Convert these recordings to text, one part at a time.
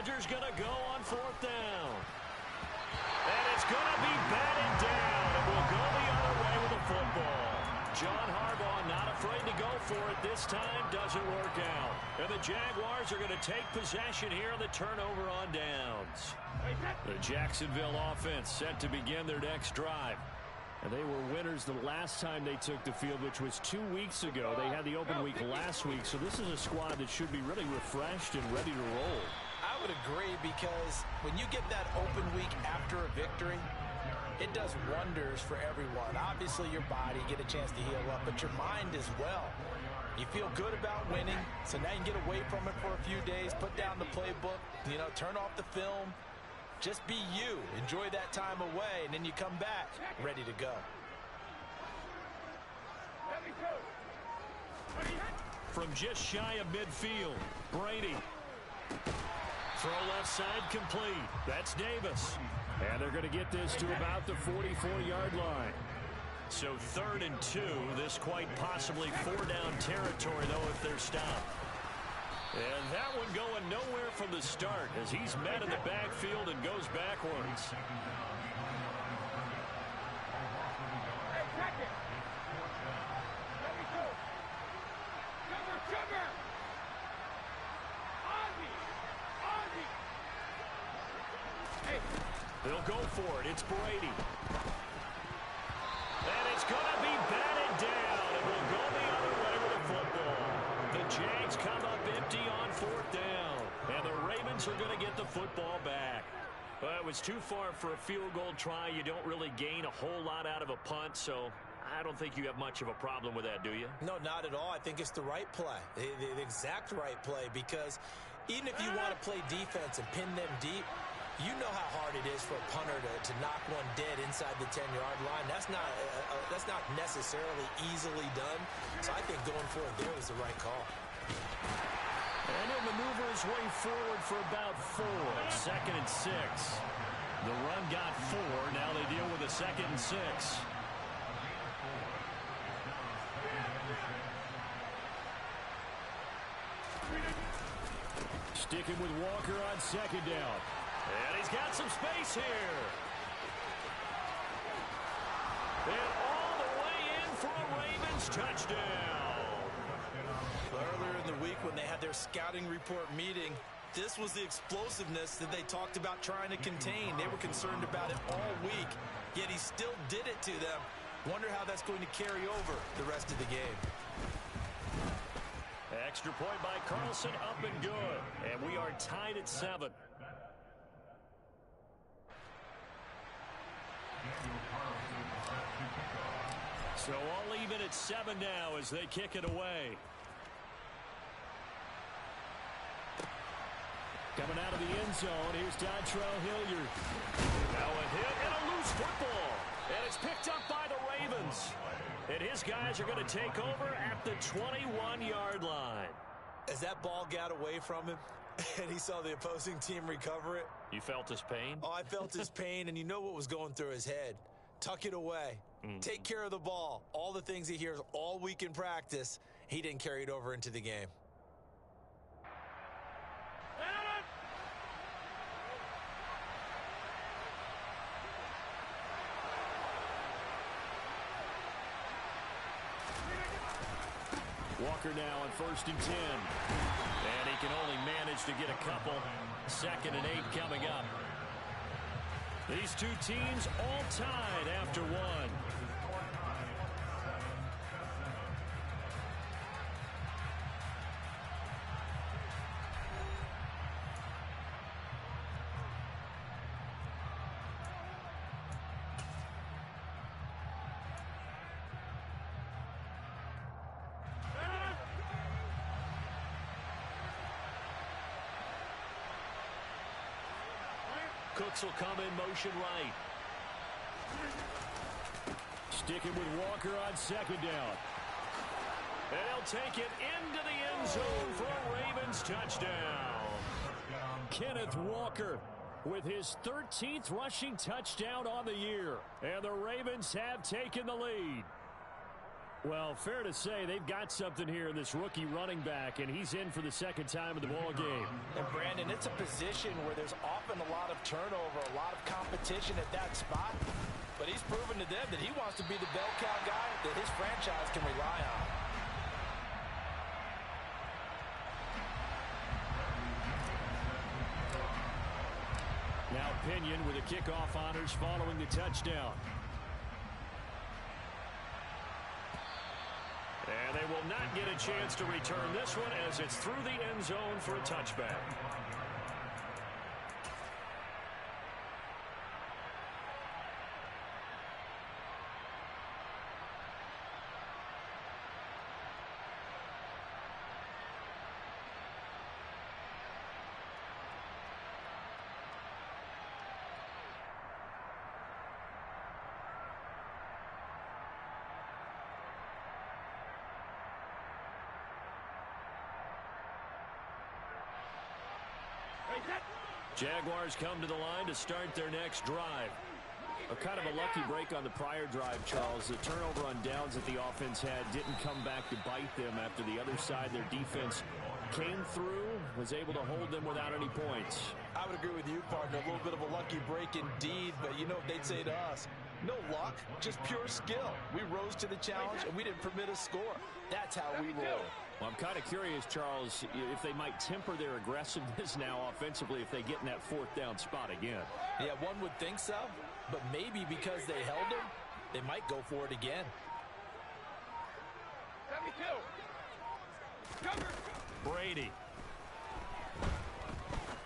Rodgers going to go on 4th down. And it's going to be batted down. And we'll go the other way with the football. John Harbaugh not afraid to go for it this time. Doesn't work out. And the Jaguars are going to take possession here on the turnover on downs. The Jacksonville offense set to begin their next drive. And they were winners the last time they took the field, which was 2 weeks ago. They had the open week last week, so this is a squad that should be really refreshed and ready to roll. I would agree, because when you get that open week after a victory, it does wonders for everyone. Obviously, your body, get a chance to heal up, but your mind as well. You feel good about winning, so now you can get away from it for a few days, put down the playbook, turn off the film. Just be you. Enjoy that time away, and then you come back ready to go. From just shy of midfield, Brady. Throw left side complete. That's Davis. And they're going to get this to about the 44-yard line. So 3rd and 2. This quite possibly 4-down territory, though, if they're stopped. And that one going nowhere from the start as he's met in the backfield and goes backwards. They'll go for it. It's Brady. And it's going to be batted down. And we'll go the other way with the football. The Jags come up empty on 4th down. And the Ravens are going to get the football back. Well, it was too far for a field goal try. You don't really gain a whole lot out of a punt, so I don't think you have much of a problem with that, do you? No, not at all. I think it's the right play, the exact right play, because even if you want to play defense and pin them deep, you know how hard it is for a punter to knock one dead inside the 10-yard line. That's not necessarily easily done. So I think going for it there was the right call. And he'll maneuver his way forward for about 4. 2nd and 6. The run got 4. Now they deal with a 2nd and 6. Sticking with Walker on 2nd down. And he's got some space here. And all the way in for a Ravens touchdown. Earlier in the week when they had their scouting report meeting, this was the explosiveness that they talked about trying to contain. They were concerned about it all week, yet he still did it to them. Wonder how that's going to carry over the rest of the game. Extra point by Carlson, up and good. And we are tied at 7. So all even at 7 now as they kick it away. Coming out of the end zone, here's Dontrell Hilliard. Now a hit and a loose football. And it's picked up by the Ravens. And his guys are going to take over at the 21-yard line. As that ball got away from him and he saw the opposing team recover it. You felt his pain? Oh, I felt his pain, and you know what was going through his head. Tuck it away. Take care of the ball. All the things he hears all week in practice, he didn't carry it over into the game. Walker now on 1st and 10. And he can only manage to get a couple. 2nd and 8 coming up. These two teams all tied after 1. Cooks will come in motion right. Sticking with Walker on 2nd down. And he'll take it into the end zone for a Ravens touchdown. Kenneth Walker with his 13th rushing touchdown on the year. And the Ravens have taken the lead. Well, fair to say they've got something here in this rookie running back, and he's in for the second time in the ball game. And, Brandon, it's a position where there's often a lot of turnover, a lot of competition at that spot. But he's proven to them that he wants to be the bell cow guy that his franchise can rely on. Now Pinion with the kickoff honors following the touchdown. And they will not get a chance to return this one as it's through the end zone for a touchback. Jaguars come to the line to start their next drive. A kind of a lucky break on the prior drive, Charles. The turnover on downs that the offense had didn't come back to bite them after the other side. Their defense came through, was able to hold them without any points. I would agree with you, partner. A little bit of a lucky break indeed, but you know what they'd say to us? No luck, just pure skill. We rose to the challenge, and we didn't permit a score. That's how we roll. Well, I'm kind of curious, Charles, if they might temper their aggressiveness now offensively if they get in that fourth down spot again. Yeah, one would think so, but maybe because they held him, they might go for it again. Brady.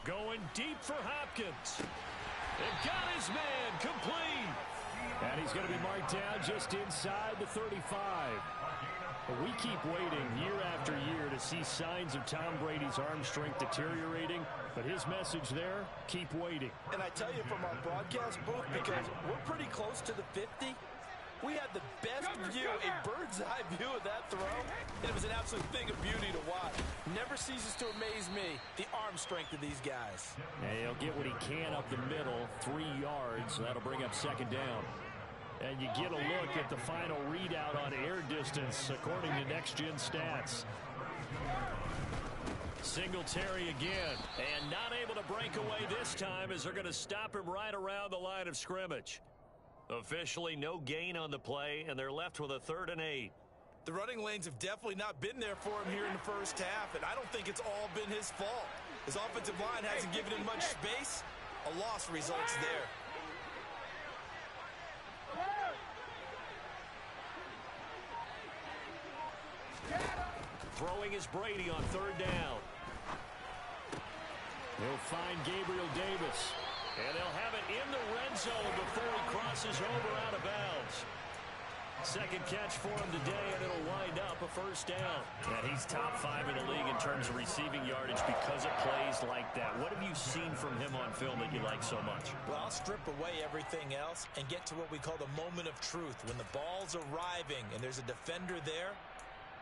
Going deep for Hopkins. They've got his man complete. And he's going to be marked down just inside the 35. We keep waiting year after year to see signs of Tom Brady's arm strength deteriorating, but his message there, keep waiting. And I tell you from our broadcast booth, because we're pretty close to the 50, we had the best view, a bird's-eye view of that throw, and it was an absolute thing of beauty to watch. Never ceases to amaze me, the arm strength of these guys. And he'll get what he can up the middle, 3 yards. That'll bring up second down. And you get a look at the final readout on air distance, according to Next Gen Stats. Singletary again, and not able to break away this time as they're going to stop him right around the line of scrimmage. Officially no gain on the play, and they're left with a 3rd and 8. The running lanes have definitely not been there for him here in the first half, and I don't think it's all been his fault. His offensive line hasn't given him much space. A loss results there. Throwing is Brady on 3rd down. He'll find Gabriel Davis. And they'll have it in the red zone before he crosses over out of bounds. Second catch for him today, and it'll wind up a 1st down. And he's top 5 in the league in terms of receiving yardage because of plays like that. What have you seen from him on film that you like so much? Well, I'll strip away everything else and get to what we call the moment of truth. When the ball's arriving and there's a defender there,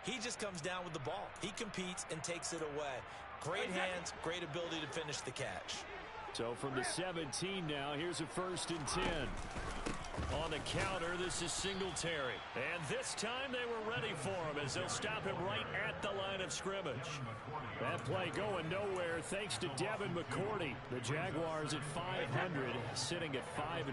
he just comes down with the ball. He competes and takes it away. Great hands, great ability to finish the catch. So from the 17 now, here's a 1st and 10. On the counter, this is Singletary. And this time they were ready for him as they'll stop him right at the line of scrimmage. That play going nowhere thanks to Devin McCourty. The Jaguars at 500, sitting at 5-5.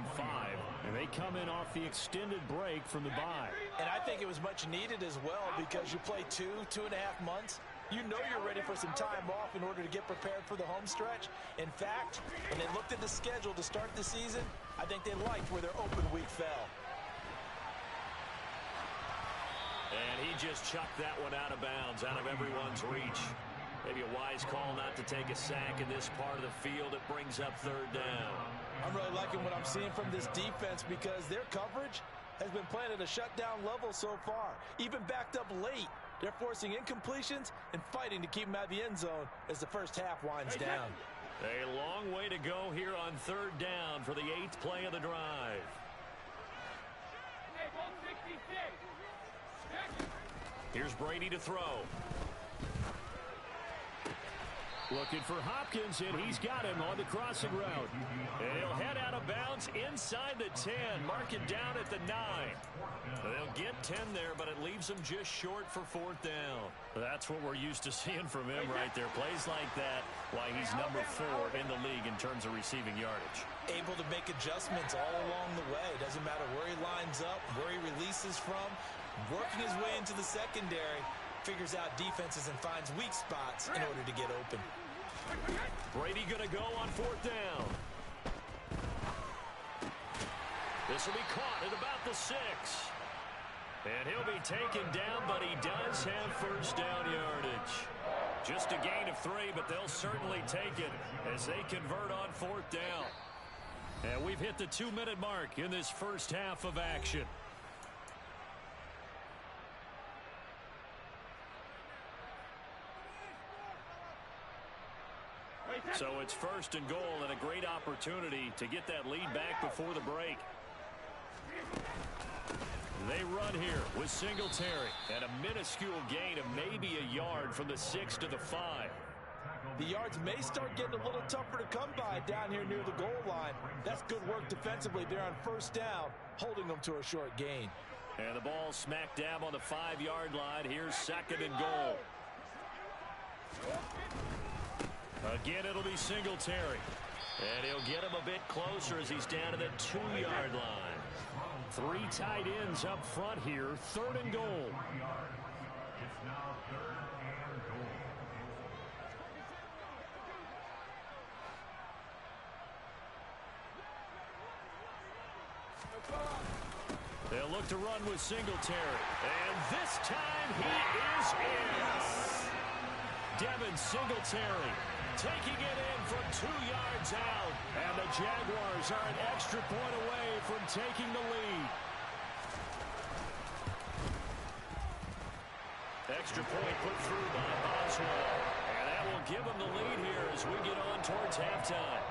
And they come in off the extended break from the bye. And I think it was much needed as well because you play 2.5 months. You know you're ready for some time off in order to get prepared for the home stretch. In fact, when they looked at the schedule to start the season, I think they liked where their open week fell. And he just chucked that one out of bounds, out of everyone's reach. Maybe a wise call not to take a sack in this part of the field. It brings up 3rd down. I'm really liking what I'm seeing from this defense because their coverage has been playing at a shutdown level so far, even backed up late. They're forcing incompletions and fighting to keep them out of the end zone as the first half winds down. A long way to go here on 3rd down for the 8th play of the drive. Here's Brady to throw. Looking for Hopkins, and he's got him on the crossing route. And he'll head out of bounds inside the 10, mark it down at the 9. They'll get 10 there, but it leaves them just short for 4th down. That's what we're used to seeing from him right there. Plays like that, why he's number 4 in the league in terms of receiving yardage. Able to make adjustments all along the way. Doesn't matter where he lines up, where he releases from, working his way into the secondary, figures out defenses and finds weak spots in order to get open. Brady going to go on 4th down. This will be caught at about the 6. And he'll be taken down, but he does have 1st down yardage. Just a gain of 3, but they'll certainly take it as they convert on 4th down. And we've hit the 2-minute mark in this first half of action. So it's 1st and goal, and a great opportunity to get that lead back before the break. They run here with Singletary, and a minuscule gain of maybe a yard from the 6 to the 5. The yards may start getting a little tougher to come by down here near the goal line. That's good work defensively there on 1st down, holding them to a short gain. And the ball smack dab on the 5-yard line. Here's 2nd and goal. Again, it'll be Singletary. And he'll get him a bit closer as he's down to the 2-yard line. 3 tight ends up front here. 3rd and goal. They'll look to run with Singletary. And this time he is in. Devin Singletary taking it in from 2 yards out. And the Jaguars are an extra point away from taking the lead. Extra point put through by Boswell. And that will give them the lead here as we get on towards halftime.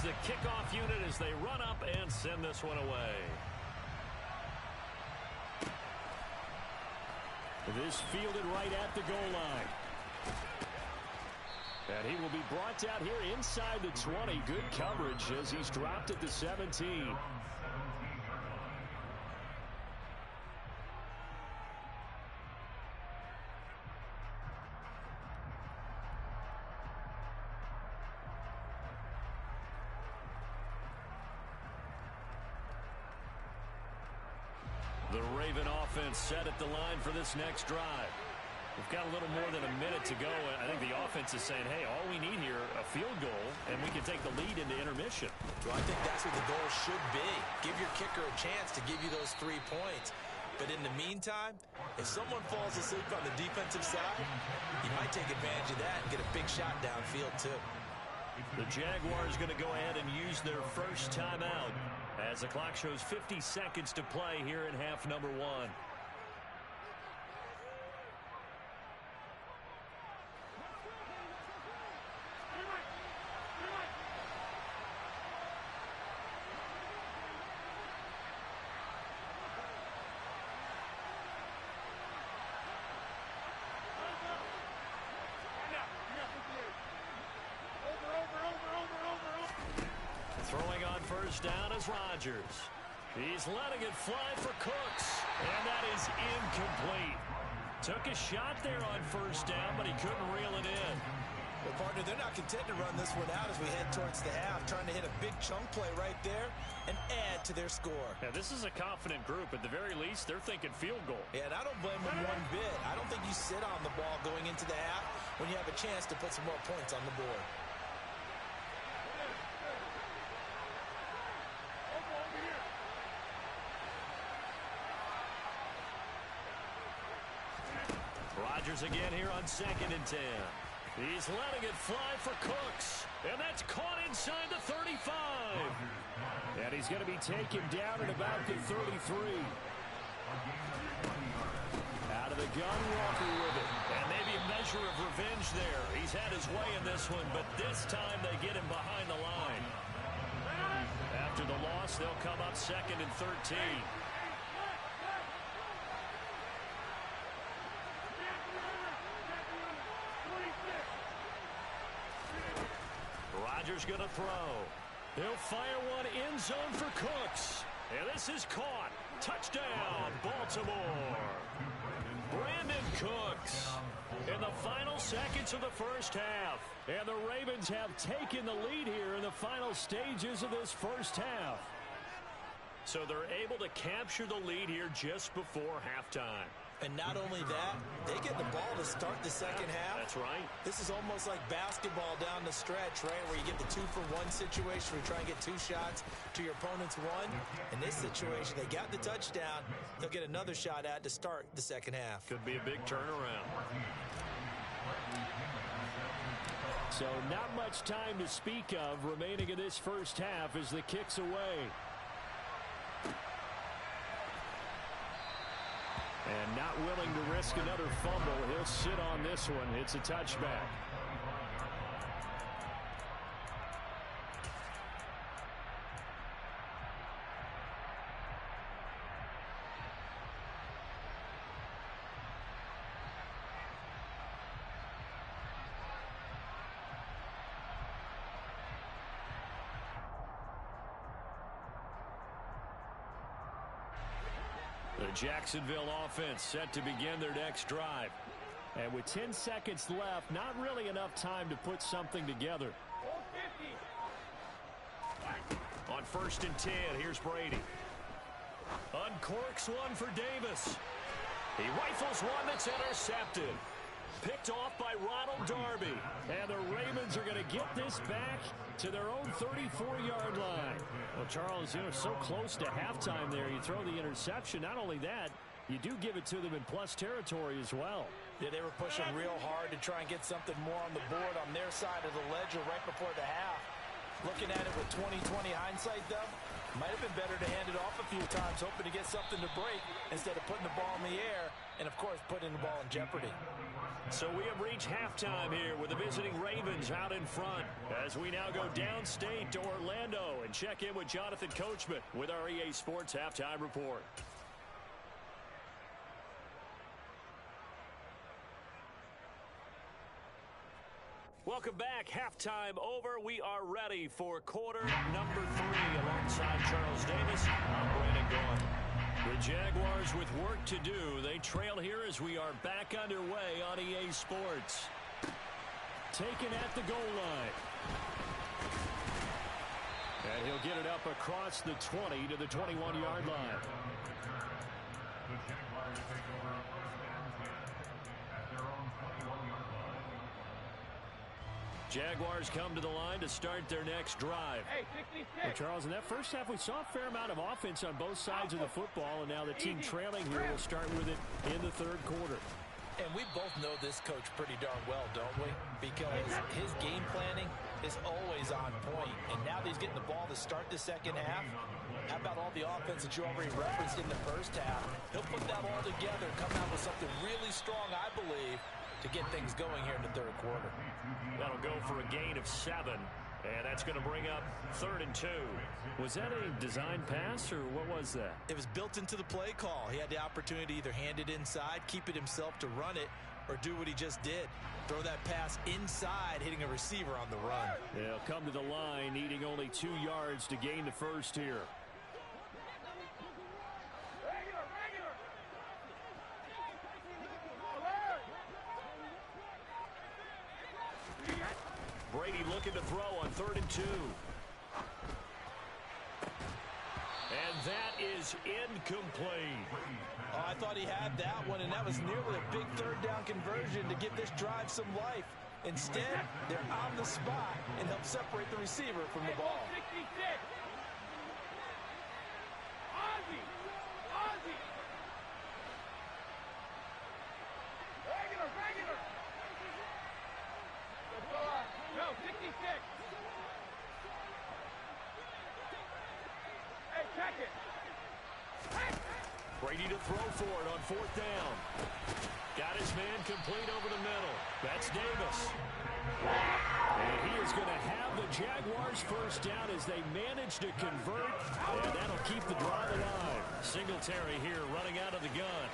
The kickoff unit as they run up and send this one away. This fielded right at the goal line. And he will be brought out here inside the 20. Good coverage as he's dropped at the 17. The Raven offense set at the line for this next drive. We've got a little more than a minute to go. I think the offense is saying, hey, all we need here, a field goal, and we can take the lead into intermission. Well, I think that's what the goal should be. Give your kicker a chance to give you those 3 points. But in the meantime, if someone falls asleep on the defensive side, you might take advantage of that and get a big shot downfield, too. The Jaguars going to go ahead and use their first timeout as the clock shows 50 seconds to play here in half number 1. Throwing on first down is Rodgers. He's letting it fly for Cooks, and that is incomplete. Took a shot there on first down, but he couldn't reel it in. Well, partner, they're not content to run this one out as we head towards the half, trying to hit a big chunk play right there and add to their score. Yeah, this is a confident group. At the very least, they're thinking field goal. Yeah, and I don't blame them one bit. I don't think you sit on the ball going into the half when you have a chance to put some more points on the board. Rodgers again here on 2nd and 10. He's letting it fly for Cooks, and that's caught inside the 35. And he's going to be taken down at about the 33. the gun, Walker with it. And maybe a measure of revenge there. He's had his way in this one, but this time they get him behind the line. After the loss, they'll come up 2nd and 13. Rodgers going to throw. He'll fire one end zone for Cooks. And this is caught. Touchdown, Baltimore. Brandon Cooks in the final seconds of the first half. And the Ravens have taken the lead here in the final stages of this first half. So they're able to capture the lead here just before halftime. And not only that, they get the ball to start the second half. That's right. This is almost like basketball down the stretch, right, where you get the 2-for-1 situation where you try and get 2 shots to your opponent's 1. In this situation, they got the touchdown. They'll get another shot at to start the second half. Could be a big turnaround. So not much time to speak of remaining in this first half as the kick's away. And not willing to risk another fumble. He'll sit on this one. It's a touchback. The Jacksonville offense set to begin their next drive. And with 10 seconds left, not really enough time to put something together. On 1st and 10, here's Brady. Uncorks one for Davis. He rifles one that's intercepted. Picked off by Ronald Darby. And the Ravens are going to get this back to their own 34-yard line. Well, Charles, so close to halftime there. You throw the interception. Not only that, you do give it to them in plus territory as well. Yeah, they were pushing real hard to try and get something more on the board on their side of the ledger right before the half. Looking at it with 20/20 hindsight, though, might have been better to hand it off a few times, hoping to get something to break instead of putting the ball in the air and, of course, putting the ball in jeopardy. So we have reached halftime here with the visiting Ravens out in front as we now go downstate to Orlando and check in with Jonathan Coachman with our EA Sports Halftime Report. Welcome back. Halftime over. We are ready for quarter number 3 alongside Charles Davis. I'm Brandon Gaudin. The Jaguars with work to do. They trail here as we are back underway on EA Sports. Taken at the goal line. And he'll get it up across the 20 to the 21-yard line. The Jaguars take over and at their own 21-yard line. Jaguars come to the line to start their next drive. Well, Charles, in that first half, we saw a fair amount of offense on both sides of the football, and now the team trailing here will start with it in the third quarter. And we both know this coach pretty darn well, don't we? Because his game planning is always on point. And now that he's getting the ball to start the second half, how about all the offense that you already referenced in the first half? He'll put that all together, come out with something really strong, I believe, to get things going here in the third quarter. That'll go for a gain of 7. And that's going to bring up 3rd and 2. Was that a design pass, or what was that? It was built into the play call. He had the opportunity to either hand it inside, keep it himself to run it, or do what he just did. Throw that pass inside, hitting a receiver on the run. They'll come to the line, needing only 2 yards to gain the first here. Brady looking to throw on 3rd and 2. And that is incomplete. Oh, I thought he had that one, and that was nearly a big third down conversion to give this drive some life. Instead, they're on the spot and help separate the receiver from the ball. Brady to throw for it on 4th down. Got his man complete over the middle. That's Davis. And he is going to have the Jaguars first down as they manage to convert, and that'll keep the drive alive. Singletary here running out of the gun.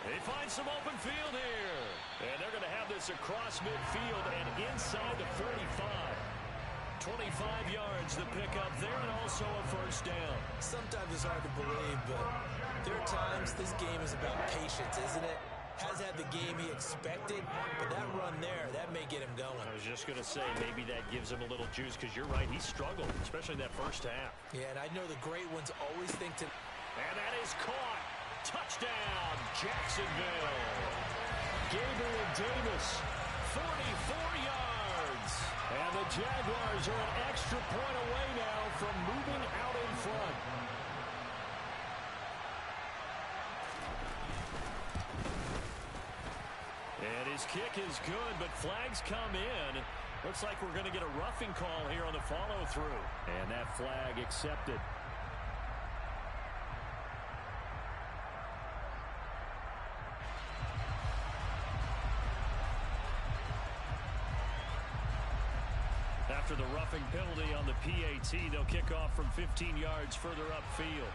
They find some open field here. And they're going to have this across midfield and inside the 45. 25 yards to pick up there and also a first down. Sometimes it's hard to believe, but there are times this game is about patience, isn't it? Has had the game he expected, but that run there, that may get him going. I was just going to say, maybe that gives him a little juice, because you're right, he struggled, especially in that first half. Yeah, and I know the great ones always think to... And that is caught. Touchdown, Jacksonville. Gabriel Davis, 44 yards. And the Jaguars are an extra point away now from moving out in front. And his kick is good, but flags come in. Looks like we're going to get a roughing call here on the follow-through. And that flag accepted. After the roughing penalty on the PAT, they'll kick off from 15 yards further upfield.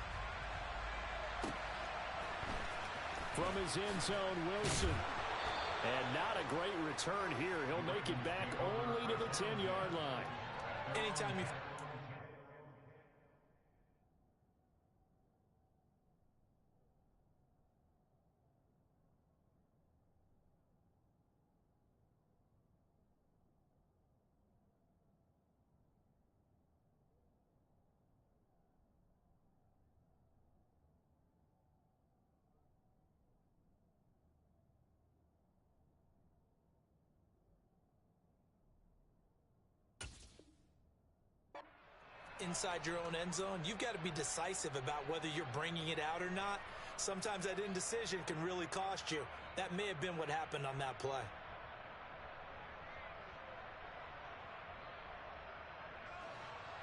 From his end zone, Wilson. And not a great return here. He'll make it back only to the 10-yard line. Anytime you... inside your own end zone, you've got to be decisive about whether you're bringing it out or not. Sometimes that indecision can really cost you. That may have been what happened on that play.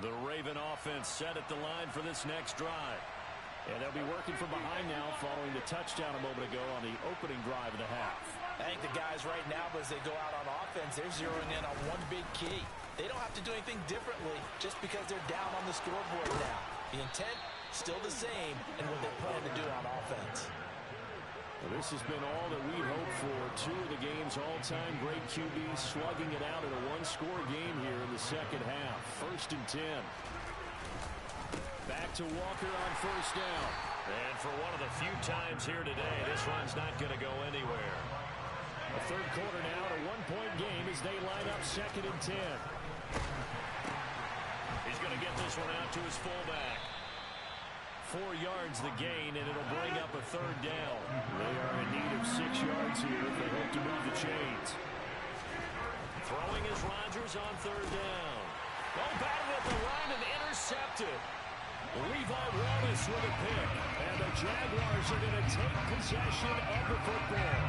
The Raven offense set at the line for this next drive. And they'll be working from behind now following the touchdown a moment ago on the opening drive of the half. I think the guys right now, as they go out on offense, they're zeroing in on one big key. They don't have to do anything differently just because they're down on the scoreboard now. The intent, still the same, and what they plan to do on offense. Well, this has been all that we'd hoped for. Two of the game's all-time great QBs slugging it out in a one-score game here in the second half. 1st and 10. Back to Walker on first down. And for one of the few times here today, this run's not going to go anywhere. The third quarter now, a one-point game as they line up 2nd and 10. He's going to get this one out to his fullback. 4 yards the gain, and it'll bring up a 3rd down. They are in need of 6 yards here if they hope to move the chains. Throwing is Rodgers on 3rd down. Oh, batted at the line and intercepted. Levi Wallace with a pick. And the Jaguars are going to take possession of the football.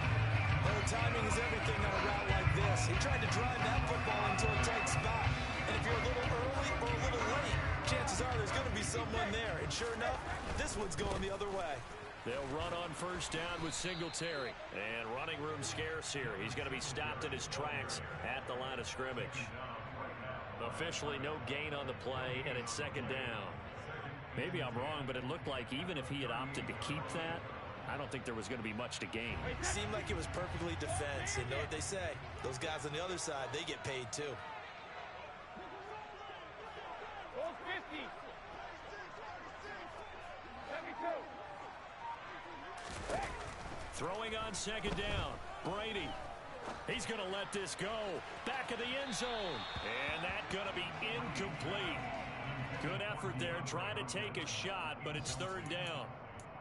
Well, timing is everything on a route like this. He tried to drive that football into a tight spot. And if you're a little early or a little late, chances are there's going to be someone there. And sure enough, this one's going the other way. They'll run on first down with Singletary. And running room scarce here. He's going to be stopped in his tracks at the line of scrimmage. Officially no gain on the play, and it's 2nd down. Maybe I'm wrong, but it looked like even if he had opted to keep that, I don't think there was going to be much to gain. It seemed like it was perfectly defense. And know what they say? Those guys on the other side, they get paid too. Throwing on 2nd down. Brady. He's going to let this go. Back of the end zone. And that's going to be incomplete. Good effort there, trying to take a shot, but it's 3rd down.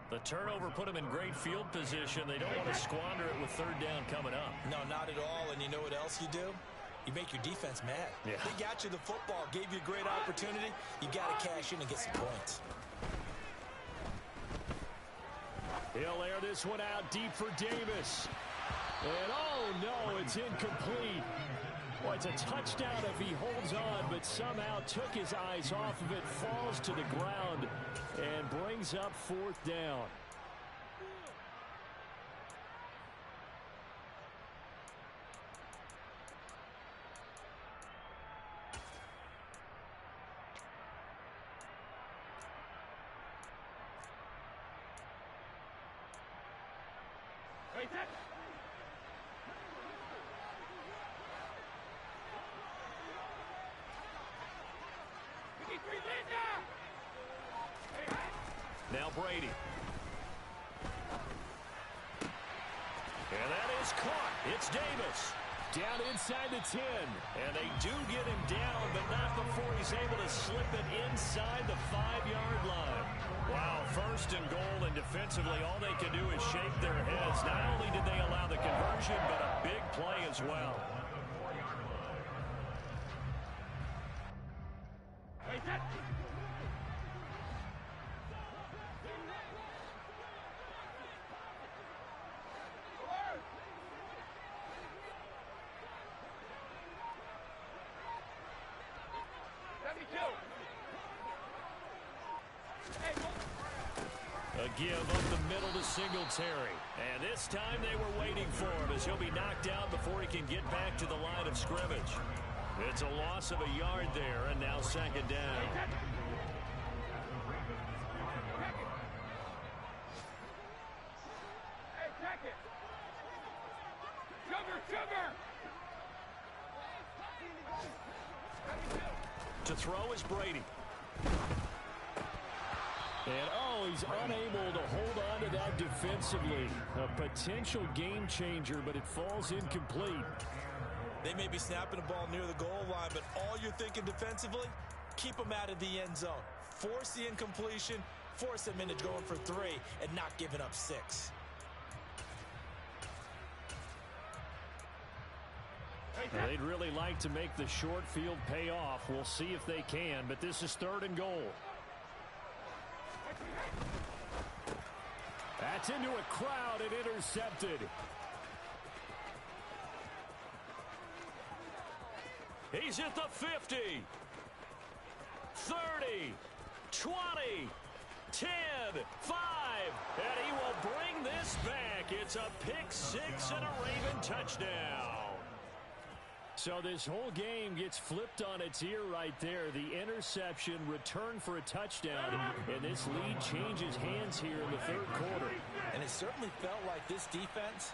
The turnover put them in great field position. They don't want to squander it with 3rd down coming up. No, not at all. And you know what else you do? You make your defense mad. Yeah. They got you the football, gave you a great opportunity. You got to cash in and get some points. He'll air this one out deep for Davis. And oh no, it's incomplete. Well, it's a touchdown if he holds on, but somehow took his eyes off of it, falls to the ground, and brings up 4th down. Now Brady. And that is caught. It's Davis. Down inside the 10. And they do get him down, but not before he's able to slip it inside the 5-yard line. Wow, first and goal, and defensively all they can do is shake their heads. Not only did they allow the conversion, but a big play as well. A give up the middle to Singletary. And this time they were waiting for him as he'll be knocked out before he can get back to the line of scrimmage. It's a loss of a yard there, and now second down. To throw is Brady. And, he's unable to hold on to that defensively. A potential game changer, but it falls incomplete. They may be snapping the ball near the goal line, but all you're thinking defensively, keep them out of the end zone. Force the incompletion, force them into going for 3, and not giving up 6. They'd really like to make the short field pay off. We'll see if they can, but this is 3rd and goal. That's into a crowd and intercepted. He's at the 50. 30. 20. 10. 5. And he will bring this back. It's a pick 6 and a Raven touchdown. So this whole game gets flipped on its ear right there. The interception, return for a touchdown, and this lead changes hands here in the 3rd quarter. And it certainly felt like this defense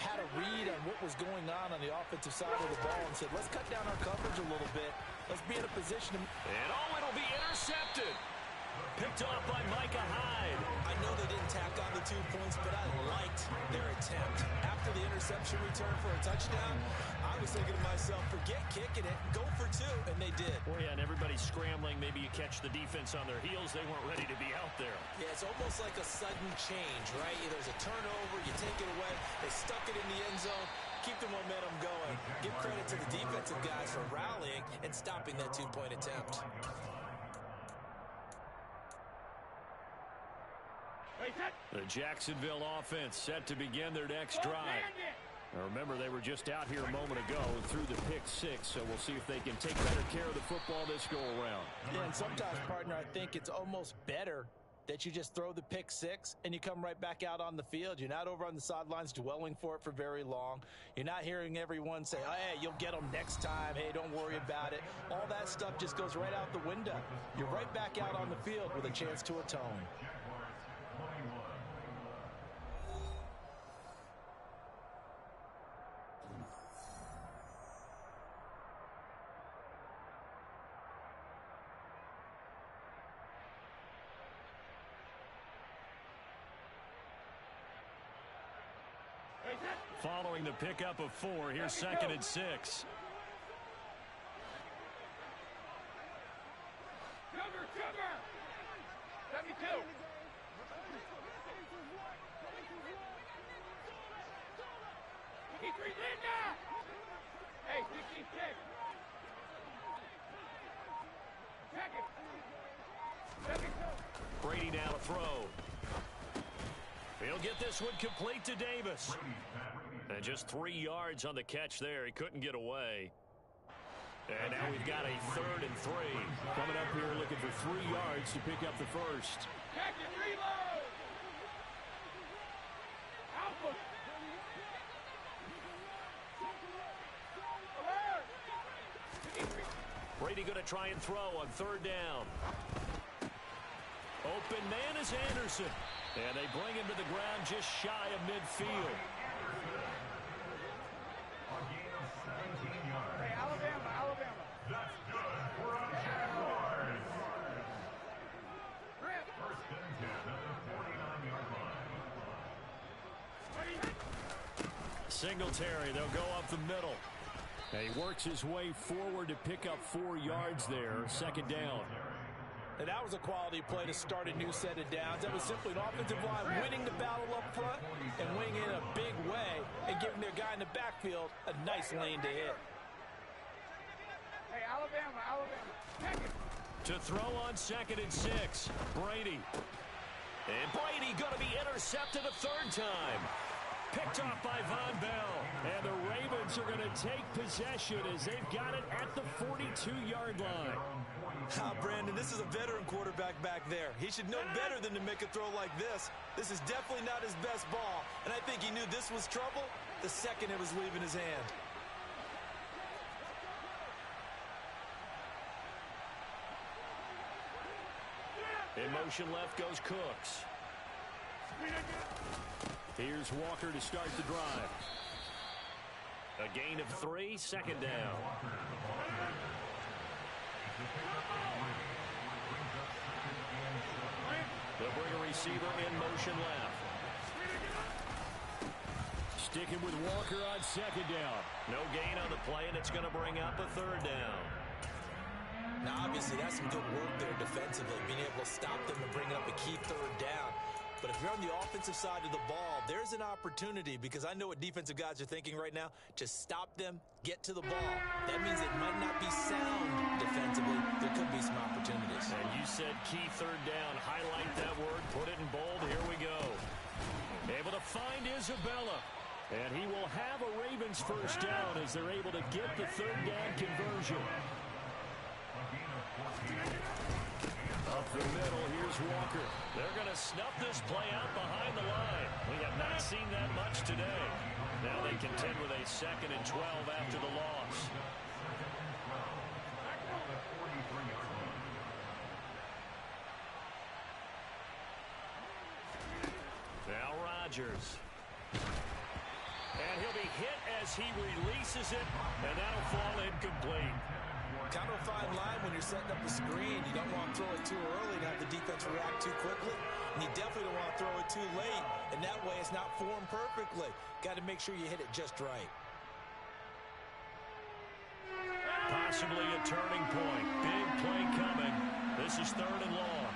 had a read on what was going on the offensive side of the ball and said, let's cut down our coverage a little bit. Let's be in a position to... And it'll be intercepted. Picked off by Micah Hyde. I know they didn't tack on the 2 points, but I liked their attempt. After the interception return for a touchdown, I was thinking to myself, forget kicking it, go for 2, and they did. Well, yeah, and everybody's scrambling. Maybe you catch the defense on their heels. They weren't ready to be out there. Yeah, it's almost like a sudden change, right? There's a turnover, you take it away, they stuck it in the end zone. Keep the momentum going. Give credit to the defensive guys for rallying and stopping that 2-point attempt. The Jacksonville offense set to begin their next drive. Now remember, they were just out here a moment ago through the pick 6, so we'll see if they can take better care of the football this go-around. Yeah, and sometimes, partner, I think it's almost better that you just throw the pick 6 and you come right back out on the field. You're not over on the sidelines dwelling for it for very long. You're not hearing everyone say, oh, hey, you'll get them next time. Hey, don't worry about it. All that stuff just goes right out the window. You're right back out on the field with a chance to atone. Following the pickup of 4, here's 2nd and 6. Cover! 72! Keep Linda! Hey, 66! Check it! Brady now to throw. He'll get this one complete to Davis. And just 3 yards on the catch there. He couldn't get away. And now we've got a 3rd and 3. Coming up here looking for 3 yards to pick up the first. Check it, reload! Alpha! Brady going to try and throw on 3rd down. Open man is Anderson. And they bring him to the ground just shy of midfield. Hey, Alabama. That's good for a Jaguars. Rip. 1st and 10. Singletary, they'll go up the middle. And he works his way forward to pick up 4 yards there, second down. And that was a quality play to start a new set of downs. That was simply an offensive line winning the battle up front and winning in a big way and giving their guy in the backfield a nice lane to hit. Hey, Alabama. Check it. To throw on 2nd and 6, Brady. And Brady going to be intercepted a 3rd time. Picked off by Von Bell. And the Ravens are going to take possession as they've got it at the 42-yard line. Brandon, this is a veteran quarterback back there. He should know better than to make a throw like this. This is definitely not his best ball, and I think he knew this was trouble the second it was leaving his hand. In motion left goes Cooks. Here's Walker to start the drive. A gain of 3, 2nd down. They'll bring a receiver in motion left. Sticking with Walker on 2nd down. No gain on the play, and it's going to bring up a 3rd down. Now, obviously, that's some good work there defensively, being able to stop them and bring up a key 3rd down. But if you're on the offensive side of the ball, there's an opportunity, because I know what defensive guys are thinking right now. Just stop them, get to the ball. That means it might not be sound defensively. There could be some opportunities. And you said key 3rd down. Highlight that word, put it in bold. Here we go. Able to find Isabella. And he will have a Ravens 1st down as they're able to get the 3rd down conversion. Up the middle, here's Walker. They're going to snuff this play out behind the line. We have not seen that much today. Now they contend with a 2nd and 12 after the loss. Now Rodgers. And he'll be hit as he releases it, and that'll fall incomplete. Kind of a fine line when you're setting up a screen. You don't want to throw it too early and have the defense react too quickly. And you definitely don't want to throw it too late. And that way it's not formed perfectly. Got to make sure you hit it just right. Possibly a turning point. Big play coming. This is 3rd and long.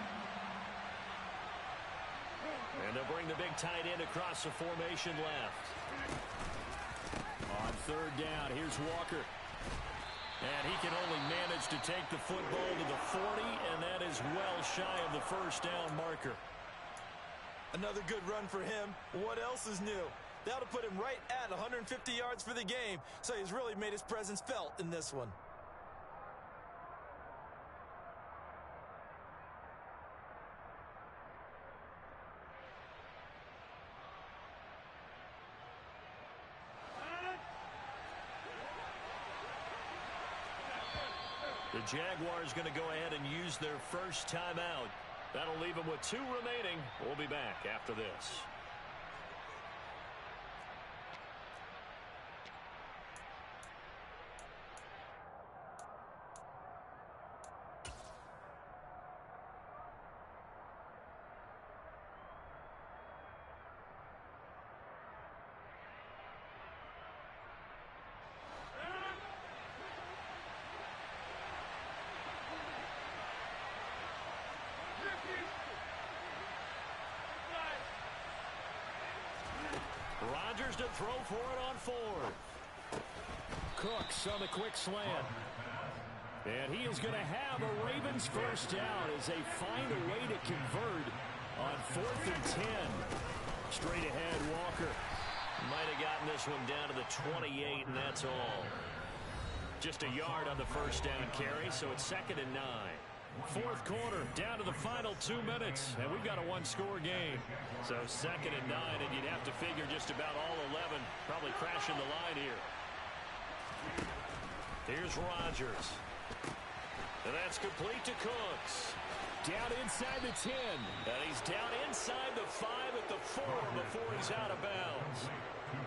And they'll bring the big tight end across the formation left. On 3rd down, here's Walker. And he can only manage to take the football to the 40, and that is well shy of the 1st down marker. Another good run for him. What else is new? That'll put him right at 150 yards for the game, so he's really made his presence felt in this one. The Jaguars going to go ahead and use their 1st timeout. That'll leave them with 2 remaining. We'll be back after this. Rodgers to throw for it on 4th. Cooks on the quick slant. And he is going to have a Ravens 1st down as they find a way to convert on 4th and 10. Straight ahead, Walker. Might have gotten this one down to the 28, and that's all. Just a yard on the 1st down carry, so it's 2nd and 9. 4th quarter, down to the final 2 minutes, and we've got a 1-score game. So 2nd and 9, and you'd have to figure just about all 11 probably crashing the line here. Here's Rodgers. And that's complete to Cooks. Down inside the 10. And he's down inside the 5 at the 4 before he's out of bounds.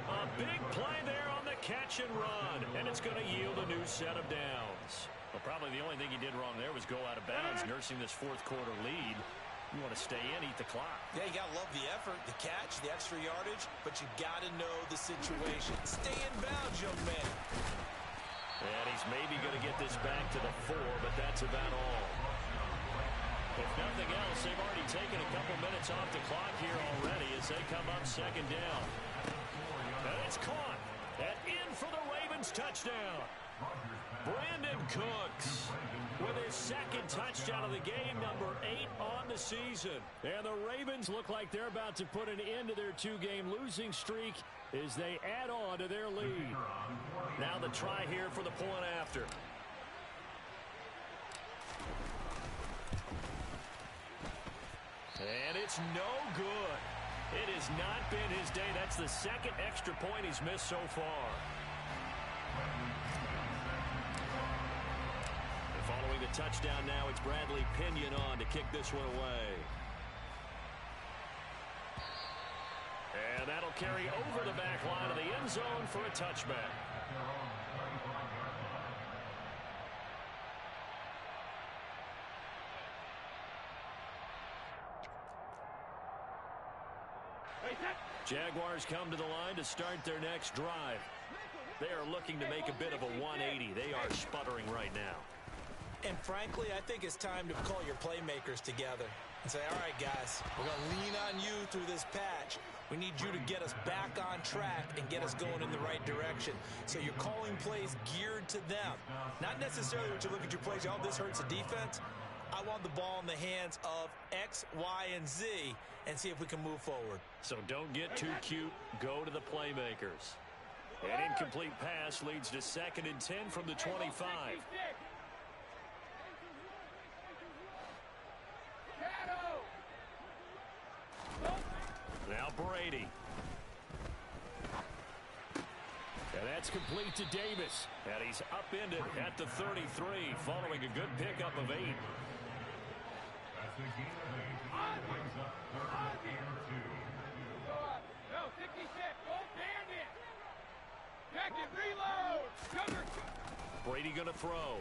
A big play there on the catch and run, and it's going to yield a new set of downs. Well, probably the only thing he did wrong there was go out of bounds, nursing this 4th quarter lead. You want to stay in, eat the clock. Yeah, you got to love the effort, the catch, the extra yardage, but you got to know the situation. Stay in bounds, young man. And he's maybe going to get this back to the 4, but that's about all. If nothing else, they've already taken a couple minutes off the clock here already as they come up second down. And it's caught. And in for the Ravens touchdown. Brandon Cooks with his second touchdown of the game, number 8 on the season. And the Ravens look like they're about to put an end to their 2-game losing streak as they add on to their lead. Now the try here for the point after. And it's no good. It has not been his day. That's the second extra point he's missed so far. And following the touchdown now, it's Bradley Pinion on to kick this one away. And that'll carry over the back line of the end zone for a touchback. Jaguars come to the line to start their next drive. They are looking to make a bit of a 180. They are sputtering right now. And frankly, I think it's time to call your playmakers together and say, all right, guys, we're going to lean on you through this patch. We need you to get us back on track and get us going in the right direction. So you're calling plays geared to them. Not necessarily when you look at your plays, oh, this hurts the defense. I want the ball in the hands of X, Y, and Z and see if we can move forward. So don't get too cute. Go to the playmakers. An incomplete pass leads to 2nd and 10 from the 25. Now Brady. And that's complete to Davis. And he's upended at the 33 following a good pickup of 8. No, 66. Go bandit. Check it. Reload. Cover. Brady going to throw.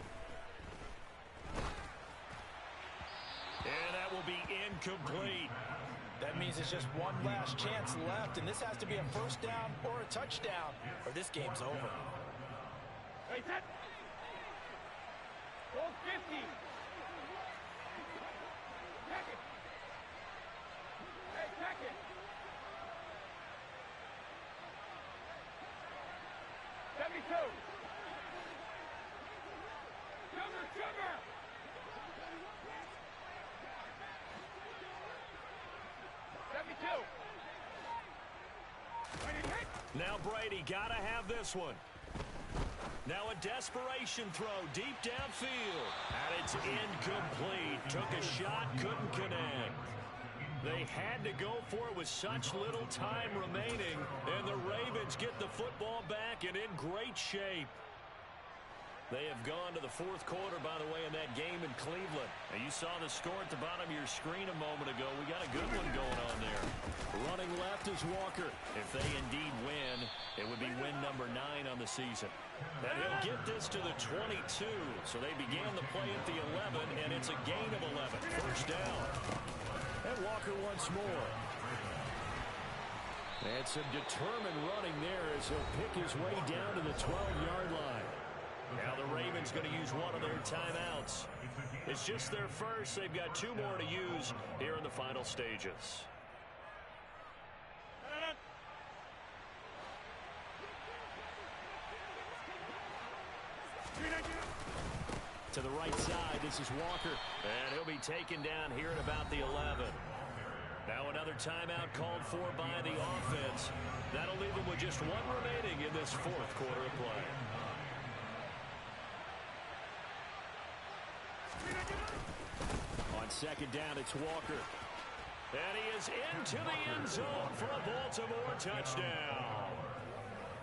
And that will be incomplete. That means it's just one last chance left, and this has to be a first down or a touchdown, or this game's over. Hey, set. Go 50. Check it. Hey, check it. 72. Sugar. Now Brady got to have this one. Now a desperation throw deep downfield. And it's incomplete. Took a shot, couldn't connect. They had to go for it with such little time remaining. And the Ravens get the football back and in great shape. They have gone to the 4th quarter, by the way, in that game in Cleveland. And you saw the score at the bottom of your screen a moment ago. We got a good one going on there. Running left is Walker. If they indeed win, it would be win number 9 on the season. And he'll get this to the 22. So they began the play at the 11, and it's a gain of 11. First down. And Walker once more. And some determined running there as he'll pick his way down to the 12-yard line. Now the Ravens going to use one of their timeouts. It's just their first. They've got 2 more to use here in the final stages. To the right side, this is Walker. And he'll be taken down here at about the 11. Now another timeout called for by the offense. That'll leave them with just 1 remaining in this 4th quarter of play. On second down, it's Walker. And he is into the end zone for a Baltimore touchdown.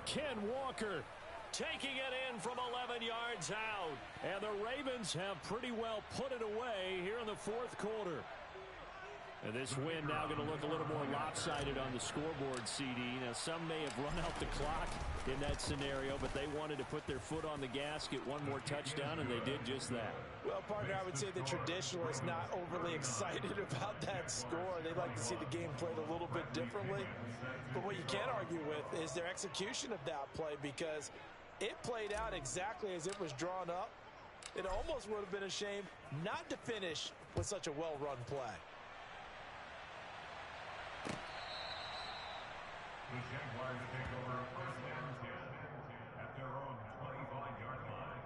Ken Walker taking it in from 11 yards out. And the Ravens have pretty well put it away here in the 4th quarter. And this win now going to look a little more lopsided on the scoreboard, CD. Now, some may have run out the clock in that scenario, but they wanted to put their foot on the gas, get one more touchdown, and they did just that. Well, partner, I would say the traditionalists not overly excited about that score. They'd like to see the game played a little bit differently. But what you can't argue with is their execution of that play, because it played out exactly as it was drawn up. It almost would have been a shame not to finish with such a well-run play. The Jaguars take over first and 10 at their own 25-yard line.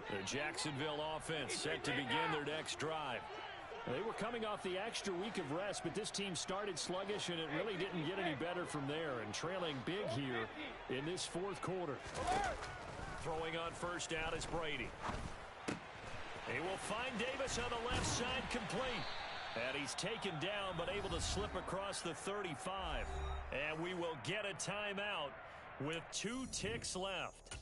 The Jacksonville offense set to begin their next drive. They were coming off the extra week of rest, but this team started sluggish, and it really didn't get any better from there, and trailing big here in this fourth quarter. Throwing on first down is Brady. He will find Davis on the left side, complete. And he's taken down, but able to slip across the 35. And we will get a timeout with 2 ticks left.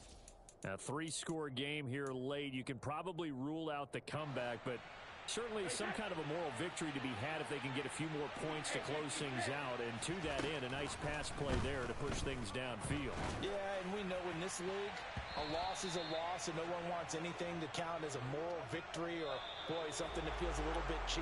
A 3-score game here late. You can probably rule out the comeback, but certainly some kind of a moral victory to be had if they can get a few more points to close things out. And to that end, a nice pass play there to push things downfield. Yeah, and we know in this league, a loss is a loss, and no one wants anything to count as a moral victory or, boy, something that feels a little bit cheap.